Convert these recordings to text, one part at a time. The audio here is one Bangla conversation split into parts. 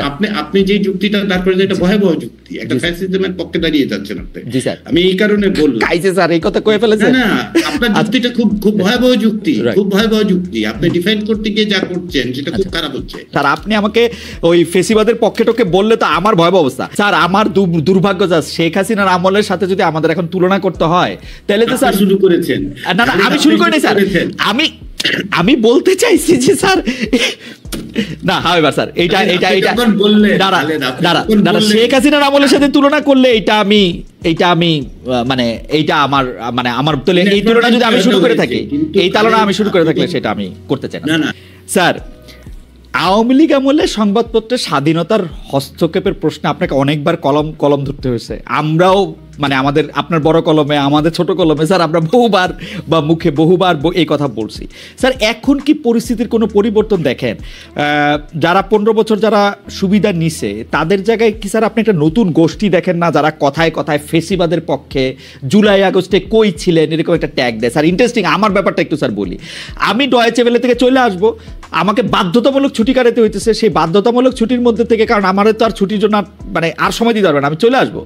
আপনি আপনি যে যুক্তিটা তারপরে এটা ভয়াবহ যুক্তি, একটা ফ্যাসিজমের পক্ষে দাঁড়িয়ে যাচ্ছেন আপনি। আমি এই কারণে বললাম স্যার এই কথা কয়ে ফেলেছেন। না আপনার যুক্তিটা খুব খুব ভয়াবহ যুক্তি, খুব ভয়াবহ যুক্তি। আপনি ডিফেন্ড করতে গিয়ে যা করছেন সেটা খুব খারাপ হচ্ছে। স্যার আপনি আমাকে ওই ফেসিবাদের পক্ষে টকে বললে তো আমার ভয়াবহ অবস্থা। স্যার আমার দুর্ভাগ্য যা শেখ হাসিনার আমলের সাথে যদি আমাদের এখন তুলনা করতে হয় তাহলে তো স্যার শুরু করেছেন। না না আমি শুরু করিনি স্যার, আমি বলতে চাইছি যে স্যার না হাওয়েভার স্যার এইটা দাঁড়া শেখ হাসিনার আমলের সাথে তুলনা করলে এইটা আমি মানে এইটা আমার মানে আমার এই তুলনা যদি আমি শুরু করে থাকি, এই তুলনা আমি শুরু করে থাকলে সেটা আমি করতে চাই না। স্যার আওয়ামী লীগ আমলে সংবাদপত্রের স্বাধীনতার হস্তক্ষেপের প্রশ্নে আপনাকে অনেকবার কলম ধরতে হয়েছে। আমরাও মানে আপনার বড় কলমে আমাদের ছোট কলমে স্যার আমরা বহুবার বা মুখে বহুবার এই কথা বলছি। স্যার এখন কি পরিস্থিতির কোনো পরিবর্তন দেখেন? যারা 15 বছর যারা সুবিধা নিছে তাদের জায়গায় কি স্যার আপনি একটা নতুন গোষ্ঠী দেখেন না, যারা কথায় কথায় ফেসিবাদের পক্ষে জুলাই আগস্টে কই ছিলেন এরকম একটা ট্যাগ দেয়? স্যার ইন্টারেস্টিং আমার ব্যাপারটা একটু স্যার বলি। আমি ডয়েচে ভেলে থেকে চলে আসবো, আমাকে বাধ্যতামূলক ছুটি কাটাতে হইতেছে। সেই বাধ্যতামূলক ছুটির মধ্যে থেকে, কারণ আমার তো আর ছুটির জন্য মানে আর সময় দিতে পারবে না, আমি চলে আসবো।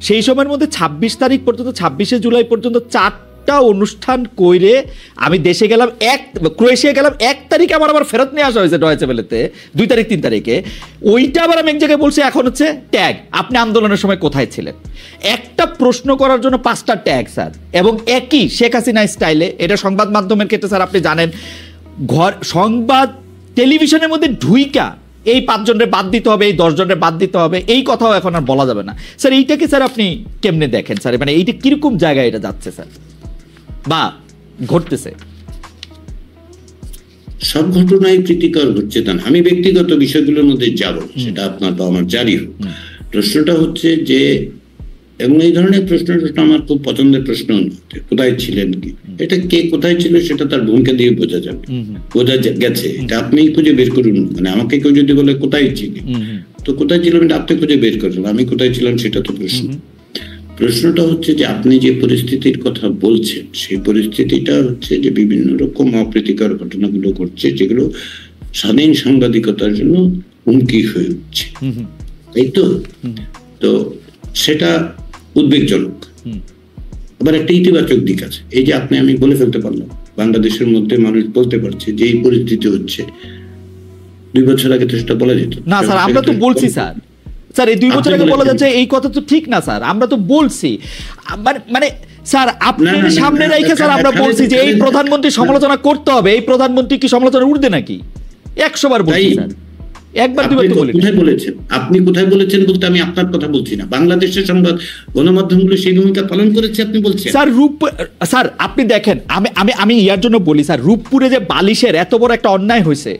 সেই সময়ের মধ্যে 26 তারিখ পর্যন্ত 26শে জুলাই পর্যন্ত 4টা অনুষ্ঠান কইরে আমি দেশে গেলাম, ক্রোয়েশিয়া গেলাম 1 তারিখে আবার ফেরত নিয়ে আসা হয়েছে ডয়েচে ভেলেতে 2 তারিখ 3 তারিখে। ওইটা আবার আমি এক জায়গায় বলছি এখন হচ্ছে ট্যাগ আপনি আন্দোলনের সময় কোথায় ছিলেন। একটা প্রশ্ন করার জন্য 5টা ট্যাগ স্যার, এবং একই শেখ হাসিনা স্টাইলে। এটা সংবাদ মাধ্যমের ক্ষেত্রে স্যার আপনি জানেন সংবাদ টেলিভিশনের মধ্যে ঢুইকা এই 5 জনের বাদ দিতে হবে, এই 10 জনের বাদ দিতে হবে, এই কথাও এখন আর বলা যাবে না। স্যার এইটাকে স্যার আপনি কেমনে দেখেন স্যার, মানে এইটা কিরকম জায়গায় এটা যাচ্ছে স্যার বা ঘটতেছে? সব ঘটনাই প্রীতিকর ঘটছে তা না, আমি ব্যক্তিগত বিষয়গুলোর মধ্যে যাব, সেটা আপনার বা আমার জারি হোক। প্রশ্নটা হচ্ছে যে, এবং এই ধরনের প্রশ্ন আমার খুব পছন্দের প্রশ্ন, কোথায় ছিলেন কি, এটা কে কোথায় ছিল সেটা তার ভূমিকা দিয়ে বোঝা যাবে, বোঝা গেছে। এটা আপনি খুঁজে বের করুন। মানে আমাকে কেউ যদি বলে কোথায় ছিলি, তো কোথায় ছিলাম এটা আপনি খুঁজে বের করুন, আমি কোথায় ছিলাম সেটা তো প্রশ্ন। প্রশ্নটা হচ্ছে যে আপনি যে পরিস্থিতির কথা বলছেন সেই পরিস্থিতিটা হচ্ছে যে বিভিন্ন রকম অপ্রীতিকর ঘটনাগুলো ঘটছে, যেগুলো স্বাধীন সাংবাদিকতার জন্য হুমকি হয়ে উঠছে, তাই তো? তো সেটা উদ্বেগজনক। আবার একটা ইতিবাচক দিক আছে, এই যে আমি বলে ফেলতে পারলাম বাংলাদেশের মধ্যে মানুষ বলতে পারছে যে এই পরিস্থিতি হচ্ছে। 2 বছর আগে তো সেটা বলা যেত না স্যার, আমরা তো বলছি স্যার। স্যার এই 2 বছর আগে বলা যাচ্ছে এই কথা তো ঠিক না স্যার, আমরা তো বলছি। মানে স্যার আপনার সামনে রেখে স্যার আমরা বলছি যে এই প্রধানমন্ত্রী সমালোচনা করতে হবে। এই প্রধানমন্ত্রী কি সমালোচনা উঠবে নাকি? 100 বার বলছি স্যার, একবার দুবার তো বলেন। কোথায় বলেছেন আপনি? কোথায় বলেছেন বলতে আমি আপনার কথা বলছি না, বাংলাদেশের সংবাদ গণমাধ্যমগুলো সেই ভূমিকা পালন করেছে আপনি বলছেন। স্যার আপনি দেখেন, আমি ইয়ার জন্য বলি স্যার, রূপপুরে যে বালিশের এত বড় একটা অন্যায় হয়েছে,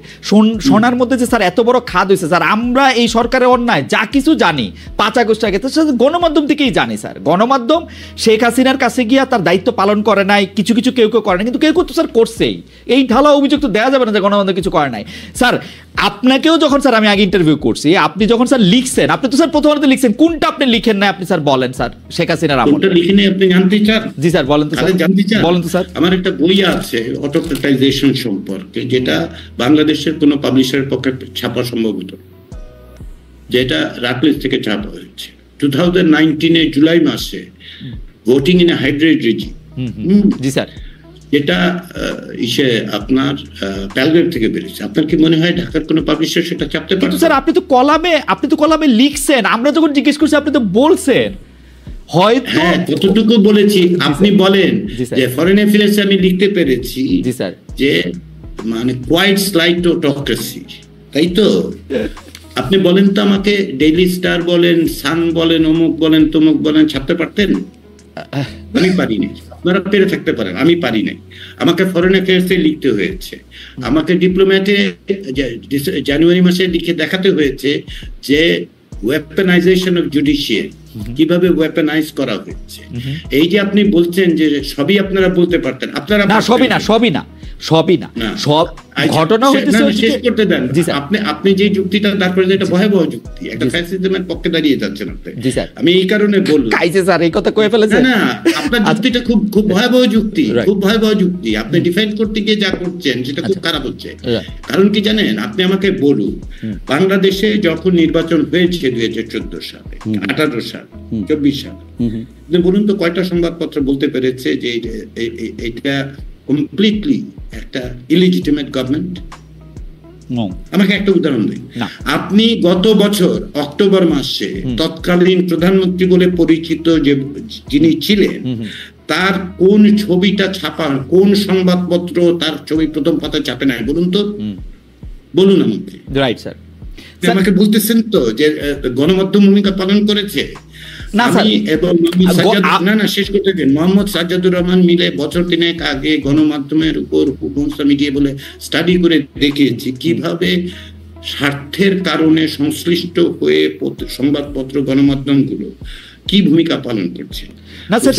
সোনার মধ্যে যে স্যার এত বড় খাদ হয়েছে স্যার, আমরা এই সরকারের অন্যায় যা কিছু জানি 5 আগস্ট আগে তো গণমাধ্যম থেকেই জানি স্যার। গণমাধ্যম শেখ হাসিনার কাছে গিয়া তার দায়িত্ব পালন করে নাই, কিছু কেউ করে নাই, কিন্তু কেউ তো স্যার করছেই। এই ঢালা অভিযোগ তো দেওয়া যাবে না যে গণমাধ্যম কিছু করে নাই। স্যার আপনাকেও যখন স্যার আমি আগে ইন্টারভিউ করছি, আপনি যখন স্যার লিখছেন, আপনি তো স্যার প্রথমত লিখছেন, কোনটা আপনি লিখেন না আপনি স্যার বলেন স্যার। শেখ হাসিনার আমলে লিখেন আপনি জানতে চান? জি স্যার বলেন তো স্যার, বলেন তো স্যার। আমার একটা বই আছে অটোক্রেটাইজেশন সম্পর্কে, যেটা বাংলাদেশের কোনো পাবলিশারের পক্ষে ছাপা সম্ভব হতো, যেটা রাকলিস থেকে ছাপা হয়েছে 2019 জুলাই মাসে, voting in a hybrid regime. G sir, যেটা আপনার প্যালগ্রেভ থেকে বেরিয়েছে। আপনার কি মনে হয় ঢাকার কোনো পাবলিশার সেটা চাপতে পারে? স্যার আপনি তো কলামে লিখছেন, আমরা যখন জিজ্ঞেস করছি আপনি তো বলছেন হয়তো। হ্যাঁ, কতটুকু বলেছি আপনি বলেন যে ফরেন অ্যাফেয়ার্সে আমি লিখতে পেরেছি যে মানে কোয়াইট স্লাইট অটোক্রেসি, তাই তো? আপনি বলেন তো আমাকে, ডেইলি স্টার বলেন, সান বলেন, অমুক বলেন, তমুক বলেন, ছাপতে পারতেন? আমি পারিনি। আপনারা পেরে থাকতে পারেন, আমি পারি নাই। আমাকে ফরেন অ্যাফেয়ার্সে লিখতে হয়েছে, আমাকে ডিপ্লোম্যাটে জানুয়ারি মাসে লিখে দেখাতে হয়েছে যে ওয়েপনাইজেশন অফ জুডিশিয়ারি, কিভাবে ওয়েপনাইজ করা হয়েছে। এই যে আপনি বলছেন যে সবই আপনারা বলতে পারতেন, আপনারা সবই না সব ঘটনা হইতেছে। শেষ করতে দেন। আপনি যে যুক্তিটা তারপরে এটা ভয়াবহ যুক্তি, একটা ফ্যাসিজমের পক্ষে দাঁড়িয়ে যাচ্ছেন আপনি। আমি এই কারণে বললাম কাইছে স্যার এই কথা কয়ে ফেলেছেন। না আপনার যুক্তিটা খুব ভয়াবহ যুক্তি, খুব ভয়াবহ যুক্তি। আপনি ডিফাইন করতে গিয়ে যা করছেন সেটা খুব খারাপ হচ্ছে। কারণ কি জানেন, আপনি আমাকে বলুন, বাংলাদেশে যখন নির্বাচন হয়েছে 2014 সালে, 18 সাল, 24 সাল, আপনি বলুন তো কয়টা সংবাদপত্র বলতে পেরেছে যে এটা কমপ্লিটলি একটা ইলিজিটিমেট গভর্নমেন্ট? আমাকে একটা উদাহরণ দিন। আপনি গত বছর অক্টোবর মাসে তৎকালীন প্রধানমন্ত্রী বলে পরিচিত যে যিনি ছিলেন, তার কোন ছবিটা ছাপা, কোন সংবাদপত্র তার ছবি প্রথম পাতায় ছাপে নাই বলুন তো? বলুন আমাকে। রাইট স্যার, আমাকে বলতেছেন তো যে গণমাধ্যম ভূমিকা পালন করেছে। শেষ করতে দিন। মোহাম্মদ সাজ্জাদুর রহমান মিলে বছর 3 আগে গণমাধ্যমের উপর সমস্যা মিডিয়া বলে স্টাডি করে দেখিয়েছি কিভাবে স্বার্থের কারণে সংশ্লিষ্ট হয়ে সংবাদপত্র গণমাধ্যমগুলো কি ভূমিকা পালন করছে। না স্যার,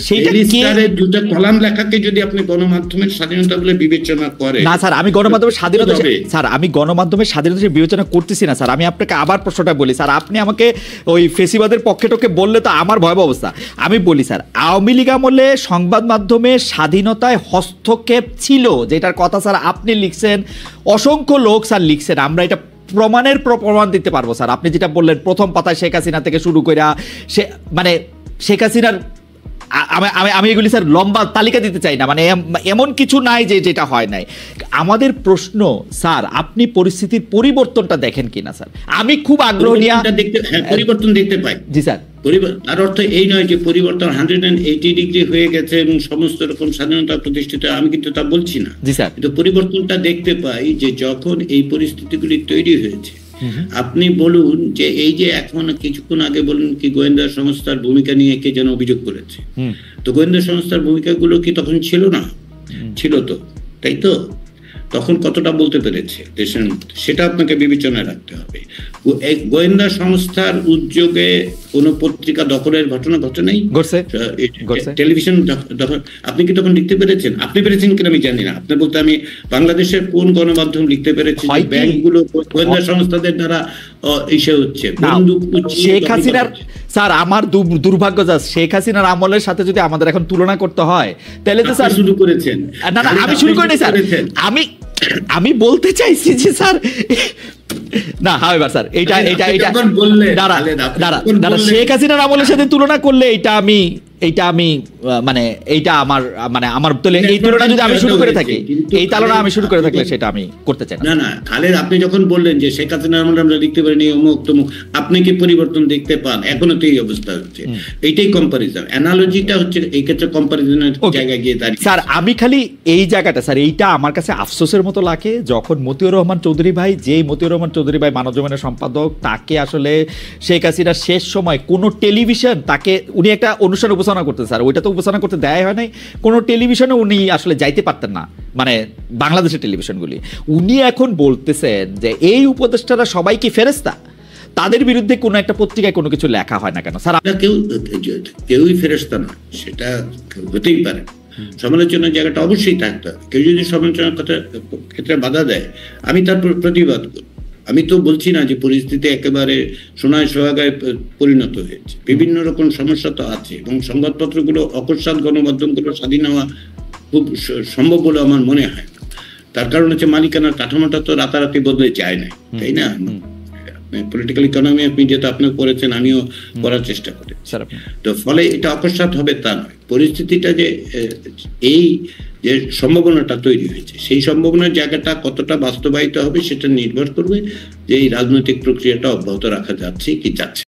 সেইটা দুটো কলাম লেখাকে যদি আপনি গণমাধ্যমের স্বাধীনতা বলে বিবেচনা করেন। না স্যার, আমি গণমাধ্যমের স্বাধীনতা বিবেচনা করতেছি না স্যার। আমি আপনাকে আবার প্রশ্নটা বলি স্যার, আপনি আমাকে ওই ফেসিবাদের পক্ষে টকে বললে তো আমার ভয়াবহ অবস্থা। আমি বলি স্যার, আওয়ামী লীগ আমলে সংবাদ মাধ্যমের স্বাধীনতায় হস্তক্ষেপ ছিল, যেটার কথা স্যার আপনি লিখছেন, অসংখ্য লোক স্যার লিখছেন, আমরা এটা প্রমাণ দিতে পারবো স্যার। আপনি যেটা বললেন প্রথম পাতায় শেখ হাসিনা থেকে শুরু করে মানে শেখ হাসিনার, আমি এগুলি স্যার লম্বা তালিকা দিতে চাই না, মানে এমন কিছু নাই যে যেটা হয় নাই। আমাদের প্রশ্ন স্যার, আপনি পরিস্থিতির পরিবর্তনটা দেখেন কিনা স্যার? আমি খুব আগ্রহ নিয়ে পরিবর্তন দেখতে পাই। জি স্যার, তার অর্থ এই নয় যে পরিবর্তন 180 ডিগ্রি হয়ে গেছে এবং সমস্ত রকম স্বাধীনতা প্রতিষ্ঠিত, আমি কিন্তু তা বলছি না। জি স্যার, কিন্তু পরিবর্তনটা দেখতে পাই যে যখন এই পরিস্থিতিগুলি তৈরি হয়েছে, আপনি বলুন যে এই যে এখন কিছুক্ষণ আগে বলুন কি গোয়েন্দা সংস্থার ভূমিকা নিয়ে কে যেন অভিযোগ করেছে, তো গোয়েন্দা সংস্থার ভূমিকাগুলো কি তখন ছিল না? ছিল তো, তাই তো? তখন কতটা বলতে পেরেছে দেশের মধ্যে, সেটা আপনাকে বিবেচনায় রাখতে হবে। গোয়েন্দা সংস্থার উদ্যোগে কোন পত্রিকা দখলের ঘটনা ঘটে নাই, টেলিভিশন দখল। আপনি কি তখন লিখতে পেরেছেন? আপনি পেরেছেন কিনা আমি জানি না। আপনি বলতে আমি বাংলাদেশের কোন গণমাধ্যম লিখতে পেরেছি ব্যাংকগুলো গোয়েন্দা সংস্থাদের দ্বারা ইসে হচ্ছে শেখ হাসিনার? স্যার আমার দুর্ভাগ্য যা, শেখ হাসিনার আমলের সাথে যদি আমাদের এখন তুলনা করতে হয় তাহলে তো স্যার শুরু করেছেন। না না, আমি শুরু করিনি স্যার, আমি বলতে চাইছি যে স্যার না এবার স্যার এইটা দাঁড়া শেখ হাসিনার আমলের সাথে তুলনা করলে এইটা আমি মানে এইটা আমার এই তুলনা যদি আমি শুরু করে থাকি, এই তুলনা আমি শুরু করে থাকলে সেটা আমি করতে চাই না। খালেদ, আপনি যখন বললেন যে শেখ হাসিনার আমলে আমরা লিখতে পারিনি অমুক তমুক, আপনি কি পরিবর্তন দেখতে পান? এখনো তো এই অবস্থা হচ্ছে, এইটাই কম্পারিজন। অ্যানালজিটা হচ্ছে এই ক্ষেত্রে কম্পারিজনের জায়গায় গিয়ে দাঁড়িয়ে। স্যার আমি খালি এই জায়গাটা স্যার, এইটা আমার কাছে আফসোসের মতো লাগে যখন মতিউর রহমান চৌধুরী ভাই, মানবজমিনের সম্পাদক, তাকে আসলে শেখ হাসিনার শেষ সময় কোনো টেলিভিশন তাকে, উনি একটা অনুষ্ঠান উপস্থাপনা করতেন স্যার, ওইটা তো উপস্থাপনা করতে দেয় হয় নাই, কোনো টেলিভিশনে উনি আসলে যাইতে পারতেন না, মানে বাংলাদেশের টেলিভিশনগুলি। উনি এখন বলতেছেন যে এই উপদেষ্টারা সবাই কি ফেরেশতা, তাদের বিরুদ্ধে কোনো একটা পত্রিকায় কোনো কিছু লেখা হয় না কেন স্যার? কেউই ফেরেশতা না, সেটা হতেই পারে। সমালোচনার জায়গাটা অবশ্যই থাকতে হবে। কেউ যদি সমালোচনার ক্ষেত্রে বাধা দেয়, আমি তার প্রতিবাদ করব। আমি তো বলছি না যে পরিস্থিতি একেবারে সোনায় সোহাগায় পরিণত হয়েছে, বিভিন্ন রকম সমস্যা তো আছে এবং সংবাদপত্রগুলো অকস্মাৎ গণমাধ্যমগুলো স্বাধীন হওয়া খুব সম্ভব বলে আমার মনে হয়। তার কারণ হচ্ছে মালিকানার কাঠামোটা তো রাতারাতি বদলে যায় না, তাই না? পলিটিক্যাল ইকোনমি অফ মিডিয়া তো আপনিও করেছেন, আমিও করার চেষ্টা করি। তো ফলে এটা অকস্মাৎ হবে তা নয়। পরিস্থিতিটা যে এই যে সম্ভাবনাটা তৈরি হয়েছে, সেই সম্ভাবনার জায়গাটা কতটা বাস্তবায়িত হবে সেটা নির্ভর করবে যে এই রাজনৈতিক প্রক্রিয়াটা অব্যাহত রাখা যাচ্ছে কি যাচ্ছে।